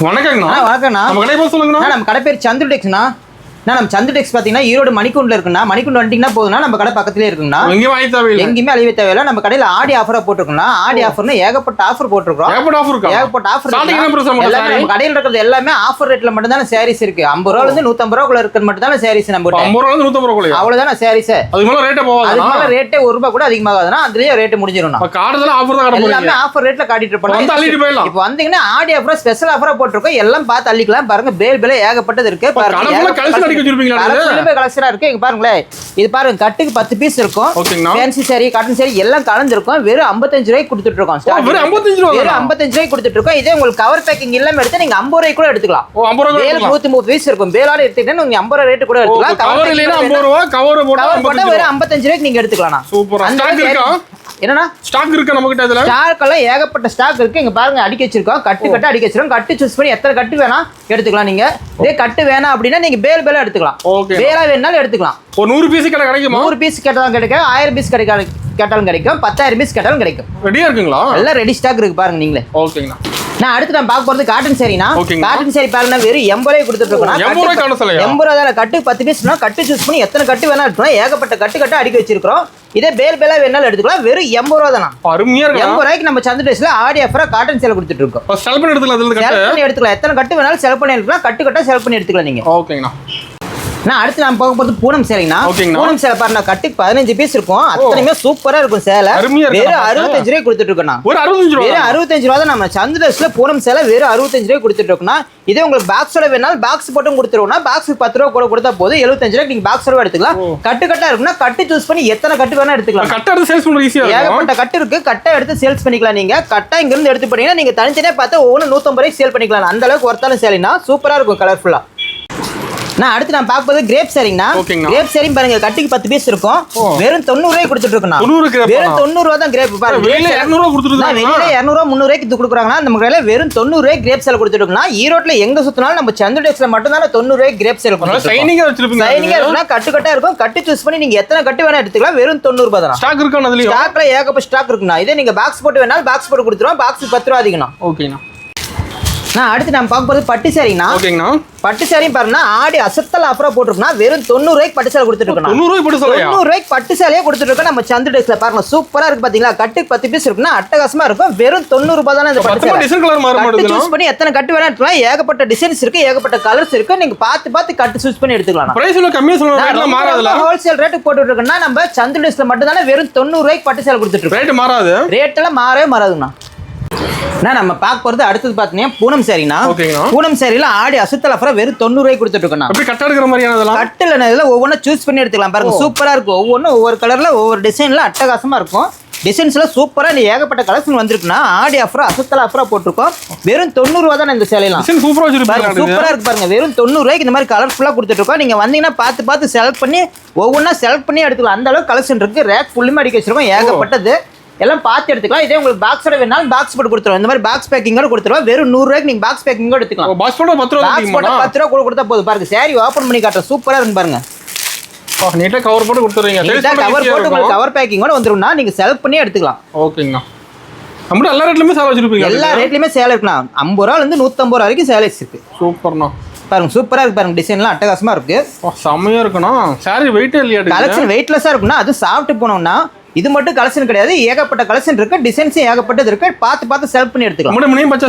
வணக்கங்கண்ணா. வணக்கண்ணா. நம்ம கடை பேர் சொல்லுங்கண்ணா. நம்ம கடை பேர் சந்துரு டெக்ஸ்ண்ணா. நம்ம சந்து டெக்ஸ் பார்த்தீங்கன்னா ஈரோடு மணிக்கூண்டில் இருக்குண்ணா. மணிக்கூண்டு வந்துட்டீங்கன்னா போதும்னா நம்ம கடை பக்கத்துலேயே இருக்குங்கண்ணா. எங்கேயுமே அழிவே தேவையில்லை. நம்ம கடையில் ஆடி ஆஃபராக போட்டிருக்கோம்னா ஆடி ஆஃபர்னு ஏகப்பட்ட ஆஃபர் போட்டிருக்கோம். ஏகப்பட்ட ஆஃபர் எல்லாமே நம்ம கடையில் இருக்கிறது எல்லாமே ஆஃபர் ரேட்டில் மட்டும் தானே சாரீஸ் இருக்கு. 50 ரூபாயிலிருந்து 150 ரூபாக்குள்ள இருக்கிறது மட்டும் தானே சாரீஸ் நம்ம 150 ரூபாய் அவ்வளோதானே சாரீஸ். அதுக்கு ரேட்டே ₹1 கூட அதிகமாகாதுன்னா அதுலேயே ரேட்டு முடிஞ்சிடும். எல்லாமே ஆஃபர் ரேட்டில் காட்டிட்டு இருப்போம். இப்போ வந்தீங்கன்னா ஆடி ஆஃபர் ஸ்பெஷல் ஆஃபரா போட்டிருக்கோம். எல்லாம் பார்த்து அள்ளிக்கலாம். பாருங்க பேல் ஏகப்பட்டது இருக்கு. கலெக்ஷனா இருக்கு. இங்க பாருங்களேன், இது பாருங்க கட்டுக்கு 10 பீஸ் இருக்கும். ஃபேன்சி சாரி காட்டன் சாரி எல்லாம் கலந்துருக்கும். வெறும் 55 ரூபாய்க்கு கொடுத்துட்டு இருக்கோம். வெறும் 55 ரூபாய்க்கு கொடுத்துட்டு இருக்கோம். இதே உங்களுக்கு கவர் பேக்கிங் இல்லாம எடுத்து நீங்க 50 ரூபாய்க்கு கூட எடுத்துக்கலாம். 130 பீஸ் இருக்கும். பேலோட எடுத்துக்கிட்டா நீங்க 50 ரூபாய் ரேட் கூட எடுத்துக்கலாம். கவர் இல்லைனா 50 ரூபாய், கவர் போட்டா வெறும் 55 ரூபாய்க்கு நீங்க எடுத்துக்கலாம். சூப்பரா. ஸ்டாக் இருக்கா? என்னன்னா ஸ்டாக் இருக்கு நம்ம கிட்ட. இதுல ஸ்டாக் எல்லாம் ஏகப்பட்ட ஸ்டாக் இருக்கு. இங்க பாருங்க அடிக்க வச்சிருக்கோம். கட்டு அடிக்க வச்சிருக்கோம். கட்டு சூஸ் பண்ணி எத்தனை கட்டு வேணா எடுத்துக்கலாம். நீங்க இதே கட்டு வேணாம் அப்படின்னா நீங்க பேலா எடுத்துக்கலாம். பேலா வேணாலும் எடுத்துக்கலாம். ஒரு 100 பீஸ் கிடைக்கும். 100 பீஸ் கேட்டாலும் கிடைக்கும். 1000 பீஸ் கேட்டாலும் கிடைக்கும். 10,000 பீஸ் கேட்டாலும் கிடைக்கும். ரெடியா இருக்குங்களா? எல்லாம் ரெடி ஸ்டாக் இருக்கு பாருங்க நீங்களே. ஓகேங்களா. நான் அடுத்து நான் பார்க்க போறது காட்டன் சாரினா. காட்டன் சாரி பாருங்க வெறும் 80 ரூபாய் கொடுத்துட்டு இருக்கோம். 80 ரூபாய் தான் கட்டு 10 பீஸ் கட்டு சூஸ் பண்ணி எத்தனை கட்டு வேணா எடுத்துக்கலாம். ஏகப்பட்ட கட்டு அடிக்க வச்சிருக்கோம். இதே பேலா வேணாலும் எடுத்துக்கலாம். வெறும் 80 ரூபாய் தான். அருமையா இருக்கு. 80 ரூபாய்க்கு நம்ம சந்து டேஸ்ல ஆடி ஆஃபரா காட்டன் சேல் கொடுத்துட்டு இருக்கோம். செலக்ட் பண்ணி எடுத்துக்கலாம். எத்தனை கட்டு வேணாலும் செலக்ட் பண்ணி எடுத்துக்கலாம். கட்டு செலக்ட் பண்ணி எடுத்துக்கலாம் நீங்க. ஓகேங்கண்ணா. நான் அடுத்து நான் பார்க்க போறது பூனம் சேலைங்கண்ணா. பூனம் சேலை பாருங்க கட்டுக்கு 15 பீஸ் இருக்கும். அத்தனையுமே சூப்பரா இருக்கும் சேலை. வெறும் 65 ரூபாய் கொடுத்துட்டு இருக்கோம். வெறும் 65 ரூபாய் தான் நம்ம சந்து டேஸ்ல பூனம் சேலை வெறும் 65 ரூபாய் கொடுத்துட்டு இருக்கோம்னா. இதே உங்களுக்கு பாக்ஸோட வேணாலும் பாக்ஸ் போட்டும் கொடுத்துருவோம்னா பாக்ஸுக்கு 10 ரூபாய் கூட கொடுத்தா போதும். 75 ரூபாய்க்கு நீங்க பாக்ஸோட எடுத்துக்கலாம். கட்டா இருக்குன்னா கட்டு சூஸ் பண்ணி எத்தனை கட்டு வேணா எடுத்துக்கலாம். கட்டை எடுத்து சேல்ஸ் பண்ண ஈஸியா இருக்கும். ஏகப்பட்ட கட்டு இருக்கு. கட்டை எடுத்து சேல்ஸ் பண்ணிக்கலாம். நீங்க கட்டை இங்க இருந்து எடுத்து பண்ணீங்கன்னா நீங்க தனித்தனியா பார்த்தா ஒவ்வொரு 150 ரூபாய்க்கு சேல் பண்ணிக்கலாம். அந்த அளவுக்கு ஒர்த்தான சேலைனா சூப்பரா இருக்கும். கலர்ஃபுல்லா. நான் அடுத்து நான் பார்க்க போறது கிரேப் சாரிங்கண்ணா. கிரேப் சாரி பாருங்க கட்டுக்கு 10 பீஸ் இருக்கும். வெறும் 90 ரூபாய் கொடுத்துட்டு இருக்கோம். வெறும் 90 ரூபாய் தான் கிரேப். பாருங்க வெளியில 200 ரூபாய் கொடுத்துட்டு வெளியில 200 ரூபாய் 300 ரூபாய்க்கு கொடுக்குறாங்கன்னா நம்ம கடையில வெறும் 90 ரூபாய் கிரேப் சேல் கொடுத்துட்டு இருக்கோம். ஈரோட்ல எங்க சுத்தினாலும் நம்ம சந்து டெக்ஸ்ல மட்டும் தான் 90 ரூபாய் கிரேப் சேல் கொடுத்துட்டு இருக்கோம். ஷைனிங்கா வச்சிருப்பீங்க. ஷைனிங்கா இருக்குன்னா கட்டா இருக்கும். கட்டு சூஸ் பண்ணி நீங்க எத்தனை கட்டு வேணா எடுத்துக்கலாம். வெறும் 90 ரூபாய் தான். ஸ்டாக் இருக்கு. அதுல ஸ்டாக்ல ஏகப்பட்ட ஸ்டாக் இருக்குண்ணா. இதே நீங்க பாக்ஸ் போட்டு வேணாலும் பாக்ஸ் போட்டு கொடுத்துருவோம். பாக்ஸ் 10 ரூபாய் அதிகம்ண்ணா. ஓகேண்ணா. நான் அடுத்து நம்ம பார்க்க போறது பட்டு சாரிங்கண்ணா. ஓகேங்கண்ணா. பட்டு சாரி பாருங்க ஆடி அசத்தல் ஆஃபரா போட்டுருக்கோம்னா வெறும் 90 ரூபாய்க்கு பட்டு சேலை கொடுத்துட்டு இருக்கோம். 90 ரூபாய்க்கு பட்டு சேலையே கொடுத்துட்டு இருக்கோம். நம்ம சந்து டேஸ்ல பாருங்க சூப்பரா இருக்கு பாத்தீங்களா. கட்டுக்கு 10 பீஸ் இருக்குன்னா அட்டகாசமா இருக்கும். வெறும் 90 ரூபாய் தானே இந்த பட்டு சேலை. சூஸ் பண்ணி எத்தனை கட்டு வேணா எடுத்துக்கலாம். ஏகப்பட்ட டிசைன்ஸ் இருக்கு. ஏகப்பட்ட கலர்ஸ் இருக்கு. நீங்க பார்த்து கட்டு சூஸ் பண்ணி எடுத்துக்கலாம். ஹோல்சேல் ரேட்டுக்கு போட்டுட்டு இருக்கோம்னா நம்ம சந்து டேஸ்ல மட்டும் தானே வெறும் 90 ரூபாய்க்கு பட்டு சேலை கொடுத்துட்டு இருக்கோம். ரேட் மாறாது. ரேட் எல்லாம் மாறவே மாறாதுண்ணா. நம்ம பார்க்க போறது அடுத்தது பாத்தீங்கன்னா பூனம் சாரினா. பூனம் சாரில ஆடி அசுத்தல் ஆஃபரா வெறும் 90 ரூபாய்க்கு கொடுத்துட்டு இருக்கோம். அப்படி கட்ட எடுக்கிற மாதிரியானதெல்லாம் கட்டல இதெல்லாம் ஒவ்வொன்றா சூஸ் பண்ணி எடுத்துக்கலாம். பாருங்க சூப்பரா இருக்கும். ஒவ்வொன்றும் ஒவ்வொரு கலர்ல ஒவ்வொரு டிசைன்ல அட்டகாசமா இருக்கும். டிசைன்ஸ்ல சூப்பரா ஏகப்பட்ட கலெக்ஷன் வந்திருக்குன்னா ஆடி ஆஃபரா அசுத்தல் ஆஃபரா போட்டிருக்கோம். வெறும் 90 ரூபாய் தான் இந்த சேலைலாம். சூப்பரா இருக்கு பாருங்க. வெறும் 90 ரூபாய்க்கு இந்த மாதிரி கலர்ஃபுல்லா கொடுத்துட்டு இருக்கோம். நீங்க வந்தீங்கன்னா பார்த்து செலக்ட் பண்ணி ஒவ்வொன்றா செலக்ட் பண்ணி எடுத்துக்கலாம். அந்த அளவுக்கு கலெக்ஷன் இருக்கு. ரேக் ஃபுல்லுமே அடிக்க வச்சிருக்கோம். ஏகப்பட்டது எல்லாம் பார்த்து எடுத்துக்கலாம். இதே உங்களுக்கு பாக்ஸோட வேணாலும் பாக்ஸ் போட்டு கொடுத்துருவோம். இந்த மாதிரி பாக்ஸ் பேக்கிங்கோட கொடுத்துருவோம். வெறும் 100 ரூபாய்க்கு நீங்க பாக்ஸ் பேக்கிங்கோட எடுத்துக்கலாம். பாக்ஸ் போட்டு 10 ரூபாய் கூட கொடுத்தா போதும். பாருங்க சாரி ஓபன் பண்ணி காட்டுறேன். சூப்பரா இருக்கு பாருங்க. நீட்டா கவர் போட்டு கொடுத்துறீங்க. கவர் போட்டு உங்களுக்கு கவர் பேக்கிங்கோட வந்துரும்னா நீங்க செலக்ட் பண்ணி எடுத்துக்கலாம். ஓகேங்கண்ணா. நம்ம எல்லா ரேட்லயுமே சேல் வச்சிருப்பீங்க. எல்லா ரேட்லயுமே சேல் இருக்குண்ணா. 50 ரூபாயில இருந்து 150 ரூபாய் வரைக்கும் சேல் இருக்கு. சூப்பர்ண்ணா. பாருங்க சூப்பரா இருக்கு. பாருங்க டிசைன்லாம் அட்டகாசமா இருக்கு. செம்மையா இருக்குண்ணா. சாரி வெயிட் இல்லையா? கலெக்ஷன் வெயிட்லெஸ்ஸா இருக்குண்ணா. அது சாப்பிட்டு போனோம்னா இது மட்டும் கலெக்ஷன் கிடையாது. ஏகப்பட்ட கலெக்ஷன் இருக்கு. டிசைன்ஸ் ஏகப்பட்டது இருக்கு. பார்த்து செலக்ட் பண்ணி எடுத்துக்கலாம்.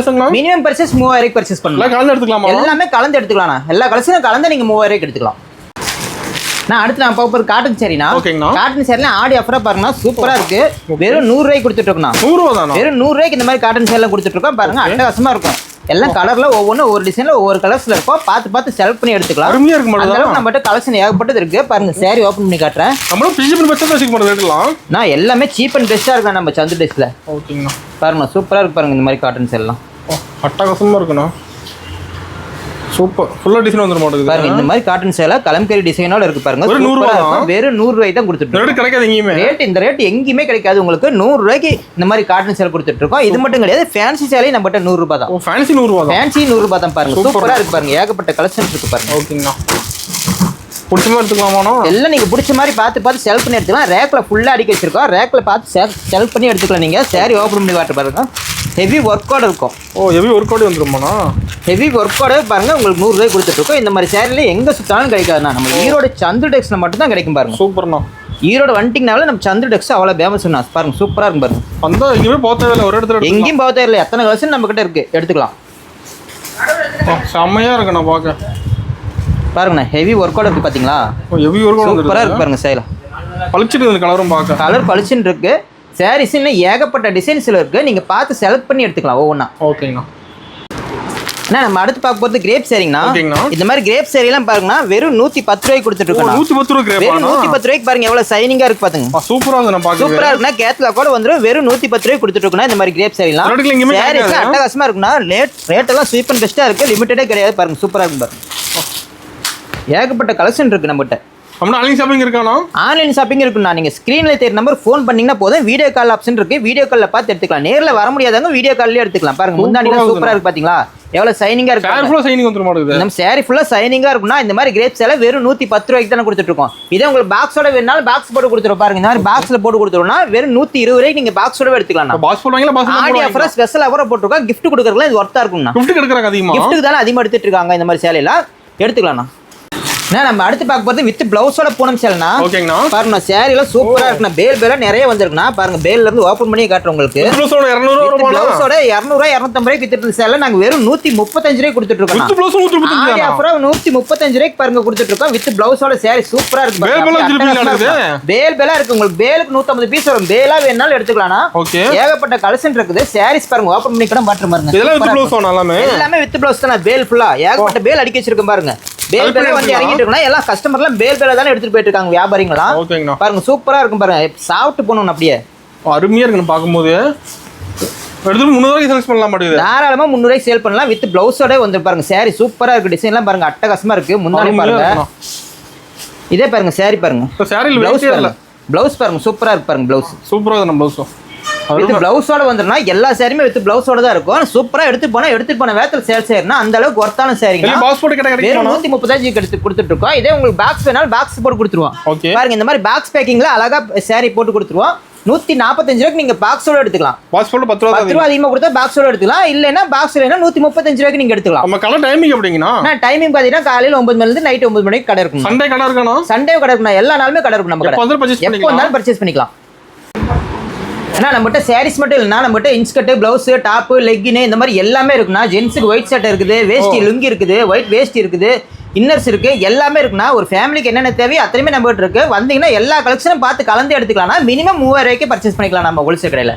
மினிமம் பர்ச்சேஸ் 3000 பர்ச்சேஸ் பண்ணலாம். கலந்து எடுத்துக்கலாம். எல்லாமே கலந்து எடுத்துக்கலாம். எல்லா கலெக்ஷனும் கலந்து நீங்க 3000 எடுத்துக்கலாம். நான் அடுத்து நான் பார்க்க போறது காட்டன் சாரினா. காட்டன் சாரில ஆடி ஆஃபரா பாருங்க சூப்பரா இருக்கு. வெறும் 100 ரூபாய்க்கு கொடுத்துட்டு இருக்கோம். 100 ரூபாய் தான். வெறும் 100 ரூபாய்க்கு இந்த மாதிரி காட்டன் சாரில கொடுத்துட்டு இருக்கோம். பாருங்க அட்டகாசமா இருக்கும். எல்லாம் கலர்ல ஒவ்வொன்றும் ஒவ்வொரு டிசைன்ல ஒவ்வொரு கலர்ஸ்ல இருக்கும். பார்த்து செலக்ட் பண்ணி எடுத்துக்கலாம். அருமையா இருக்கு. அந்த அளவுக்கு நம்மகிட்ட கலெக்ஷன் ஏகப்பட்டது இருக்கு. பாருங்க சாரி ஓபன் பண்ணி காட்டுறேன். நம்மளும் சீப் அண்ட் பெஸ்டா வச்சுக்க மாட்டோம் ரேட்லாம். நான் எல்லாமே சீப் அண்ட் பெஸ்டா இருக்கு நம்ம சந்து டேஸ்ல. ஓகேங்கண்ணா. பாருங்க சூப்பரா இருக்கு. பாருங்க இந்த மாதிரி காட்டன்ஸ் எல்லாம் அட்டகாசமா இருக்குண்ணா. சூப்பர். ஃபுல்லா டிசைன் வந்துற மாட்டேங்குது. பாருங்க இந்த மாதிரி காட்டன் சேலை கலம்கரி டிசைனோட இருக்கு. பாருங்க வெறும் 100 ரூபாய் தான் கொடுத்துட்டு இருக்கோம். கிடைக்காது எங்கேயுமே. இந்த ரேட் எங்கேயுமே கிடைக்காது உங்களுக்கு. 100 ரூபாய்க்கு இந்த மாதிரி காட்டன் சேலை கொடுத்துட்டு இருக்கோம். இது மட்டும் கிடையாது. ஃபேன்சி சேலை நம்மகிட்ட 100 ரூபாய் தான். ஃபேன்சி 100 ரூபாய் தான். பாருங்க சூப்பரா இருக்கு. பாருங்க ஏகப்பட்ட கலெக்ஷன் இருக்கு. பாருங்க. ஓகேங்கண்ணா. பிடிச்ச மாதிரி எடுத்துக்கலாமா? எல்லாம் நீங்க பிடிச்ச மாதிரி பார்த்து செலக்ட் பண்ணி எடுத்துக்கலாம். ரேக்ல ஃபுல்லா அடிக்க வச்சிருக்கோம். ரேக்ல பார்த்து செலக்ட் பண்ணி எடுத்துக்கலாம். நீங்க சாரி ஓபன் பண்ணி காட்ட பாருங்க. ஹெவி ஒர்க்கோட இருக்கும். ஹெவி ஒர்க்கோட வந்துருமாண்ணா? ஹெவி ஒர்க்கோட பாருங்க உங்களுக்கு 100 ரூபாய் கொடுத்துட்டு இருக்கோம். இந்த மாதிரி சேரீல எங்க சுத்தாலும் கிடைக்காதுண்ணா. நம்ம ஈரோடு சந்திர டெக்ஸ்ல மட்டும் தான் கிடைக்கும் பாருங்க. சூப்பர்ண்ணா. ஈரோடு வந்துட்டீங்கனால நம்ம சந்திர டெக்ஸ் அவ்வளோ ஃபேமஸ் பாருங்க. சூப்பரா இருக்கும் பாருங்க. அந்த எங்கேயுமே போக தேவையில்லை, ஒரு இடத்துல எங்கேயும் போக தேவையில்லை. எத்தனை கலெக்ஷன் நம்ம கிட்ட இருக்கு, எடுத்துக்கலாம். செம்மையா இருக்கு நான் பார்க்க. பாருங்கண்ணா ஹெவி ஒர்க்கோட இருக்கு பாத்தீங்களா? ஹெவி ஒர்க்கோட சூப்பரா இருக்கு பாருங்க. சேல பளிச்சிட்டு இந்த கலரும் பார்க்க. கலர் பளிச்சுன்னு இருக்கு. சாரீஸ் இன்னும் ஏகப்பட்ட டிசைன்ஸ்ல இருக்கு. நீங்க பார்த்து செலக்ட் பண்ணி எடுத்துக்கலாம் ஒவ்வொன்றா. ஓகேங்கண்ணா. நம்ம அடுத்து பார்க்க போறது கிரேப் சாரிங்கண்ணா. இந்த மாதிரி கிரேப் சாரி எல்லாம் பாருங்கண்ணா வெறும் 110 ரூபாய்க்கு கொடுத்துட்டு இருக்கோம். 110 ரூபாய் கிரேப். 110 ரூபாய்க்கு பாருங்க எவ்வளவு ஷைனிங்கா இருக்கு பாத்துங்க. சூப்பரா இருக்கு நான் பார்க்க. சூப்பரா இருக்குனா கேட்லாக் கூட வந்துரும். வெறும் 110 ரூபாய்க்கு கொடுத்துட்டு இருக்கோம். இந்த மாதிரி கிரேப் சாரி எல்லாம் சாரீஸ் அட்டகாசமா இருக்குண்ணா. ரேட் எல்லாம் ஸ்வீப் அண்ட் பெஸ்டா இருக்கு. லிமிட்டடே கிடையாது பாருங்க. சூப்பரா இருக்கு பாருங்க. ஏகப்பட்ட கலெக்ஷன் இருக்கு நம்மகிட்ட. ஆன்லைன் ஷாப்பிங் இருக்கானா? ஆன்லைன் ஷாப்பிங் இருக்குண்ணா. நீங்க ஸ்கிரீன்ல தெரிய நம்பர் ஃபோன் பண்ணீங்கன்னா போதும். வீடியோ கால் ஆப்ஷன் இருக்கு. வீடியோ கால்ல பார்த்து எடுத்துக்கலாம். நேர்ல வர முடியாதவங்க வீடியோ கால்லயே எடுத்துக்கலாம். பாருங்க முந்தானில சூப்பரா இருக்கு பாத்தீங்களா? எவ்வளவு ஷைனிங்கா இருக்கு. சாரி ஃபுல்லா ஷைனிங் வந்துற மாட்டேங்குது. நம்ம சாரி ஃபுல்லா ஷைனிங்கா இருக்குன்னா இந்த மாதிரி கிரேப்ஸ் எல்லாம் வெறும் 110 ரூபாய்க்கு தான கொடுத்துட்டு இருக்கோம். இதே உங்களுக்கு பாக்ஸோட வேணாலும் பாக்ஸ் போட்டு கொடுத்துறோம் பாருங்க. இந்த மாதிரி பாக்ஸ்ல போட்டு கொடுத்துறோம்னா வெறும் 120 ரூபாய்க்கு நீங்க பாக்ஸோட எடுத்துக்கலாம். பாக்ஸ் போடுவாங்களா? பாக்ஸ் ஆடி ஆஃபர் ஸ்பெஷல் ஆஃபர் போட்டுருக்கோம். gift கொடுக்கறதுல இது வர்த்தா இருக்கும்னா. gift கொடுக்கறாங்க அதிகமா. gift தான அதிகமா எடுத்துட்டு இருக்காங்க. இந்த மாதிரி சேலையில எடுத்துக்கலாம்னா. நம்ம அடுத்து பார்க்க போறது வித் பிளவுஸோட பூனம் சேலைனா. ஓகேங்கண்ணா. பாருங்க சேரில சூப்பரா இருக்குண்ணா. பேல் நிறைய வந்திருக்குண்ணா. பாருங்க பேல்ல இருந்து ஓபன் பண்ணி காட்டுறேன் உங்களுக்கு. பிளவுஸோட 200 ரூபாய். பிளவுஸோட 200 ரூபாய் 250 ரூபாய்க்கு வித்துட்டு சேலை நாங்க வெறும் 135 ரூபாய்க்கு கொடுத்துட்டு இருக்கோம். வித் பிளவுஸ் 135 ரூபாய். ஆஃபர் 135 ரூபாய்க்கு பாருங்க கொடுத்துட்டு இருக்கோம். வித் பிளவுஸோட சேரி சூப்பரா இருக்கு. பேலா இருக்கு. உங்களுக்கு பேலுக்கு 150 பீஸ் வரும். பேலா வேணாலும் எடுத்துக்கலாம்னா. ஓகே. ஏகப்பட்ட கலெக்ஷன் இருக்குது. சாரீஸ் பாருங்க ஓபன் பண்ணி கூட பாத்துட்டு பாருங்க. இதெல்லாம் வித் பிளவுஸ் எல்லாமே வித் பிளவுஸ் தான். பேல் ஃபுல்லா ஏகப்பட்ட பேல் அடிக்க வச்சிருக்கேன் பாருங்க. பேல் வந்து இறங்கிட்டு இருக்குன்னா எல்லா கஸ்டமர்லாம் பேல் தானே எடுத்துட்டு போயிட்டு இருக்காங்க வியாபாரிங்களா. பாருங்க சூப்பரா இருக்கும் பாருங்க. சாப்பிட்டு போகணும் அப்படியே அருமையா இருக்கு பார்க்கும்போது. எடுத்து 300 ரூபாய்க்கு சேல்ஸ் பண்ணலாம் மாட்டேங்குது. தாராளமா 300 ரூபாய்க்கு சேல் பண்ணலாம். வித் பிளவுஸோட வந்து பாருங்க. சாரி சூப்பரா இருக்கு. டிசைன்லாம் பாருங்க அட்டகாசமா இருக்கு. முந்தானி பாருங்க. இதே பாருங்க சாரி பாருங்க. சாரில பிளவுஸ் இல்ல. பிளவுஸ் பாருங்க சூப்பரா இருக்கு பாருங்க. பிளவுஸ் சூப்பரா இருக்கு. நம்ம பிளவுஸ் வித் பிளவுஸோட வந்துருன்னா எல்லா சாரியுமே வித் பிளவுஸோட தான் இருக்கும். சூப்பரா எடுத்துட்டு போன வேத்துல சேல்ஸ் ஆயிருன்னா அந்த அளவுக்கு ஒர்த்தான சாரிங்க. பாக்ஸ் போட்டு வெறும் 135 எடுத்து கொடுத்துட்டு இருக்கோம். இதே உங்களுக்கு பாக்ஸ் வேணாலும் பாக்ஸ் போட்டு கொடுத்துருவோம். பாருங்க இந்த மாதிரி பாக்ஸ் பேக்கிங்ல அழகா சாரி போட்டு கொடுத்துருவோம். 145 ரூபாய்க்கு நீங்க பாக்ஸோட எடுத்துக்கலாம். பாக்ஸ் போட்டு 10 ரூபாய் அதிகமா கொடுத்தா பாக்ஸோட எடுத்துக்கலாம். இல்லனா பாக்ஸ் இல்லனா 135 ரூபாய்க்கு நீங்க எடுத்துக்கலாம். நம்ம கடை டைமிங் எப்படிங்கனா? டைமிங் பாத்தீங்கன்னா காலையில 9 மணில இருந்து நைட் 9 மணிக்கு கடை இருக்கும். சண்டே கடை இருக்கணும். சண்டே கடை இருக்கும். எல்லா நாளுமே கடை இருக்கும். நம்ம கடை எப்போ வந்தாலும் பர்ச்சேஸ் பண்ணிக்கலாம். ஏன்னா நம்மகிட்ட சாரீஸ் மட்டும் இல்லைன்னா நம்மகிட்ட இன்ஸ்கர்ட், பிளவுஸ், டாப், லெக்கின் இந்த மாதிரி எல்லாமே இருக்குண்ணா. ஜென்ஸுக்கு ஒயிட் ஷர்ட் இருக்குது, வேஷ்டி லுங்கி இருக்குது, ஒயிட் வேஷ்டி இருக்குது, இன்னர்ஸ் இருக்கு, எல்லாமே இருக்குண்ணா. ஒரு ஃபேமிலிக்கு என்னென்ன தேவையோ அத்தனையுமே நம்மகிட்ட இருக்கு. வந்தீங்கன்னா எல்லா கலெக்ஷனும் பார்த்து கலந்து எடுத்துக்கலாம்னா மினிமம் 3000 ரூபாய்க்கு பர்ச்சேஸ் பண்ணிக்கலாம் நம்ம ஹோல்சேல் கடையில்.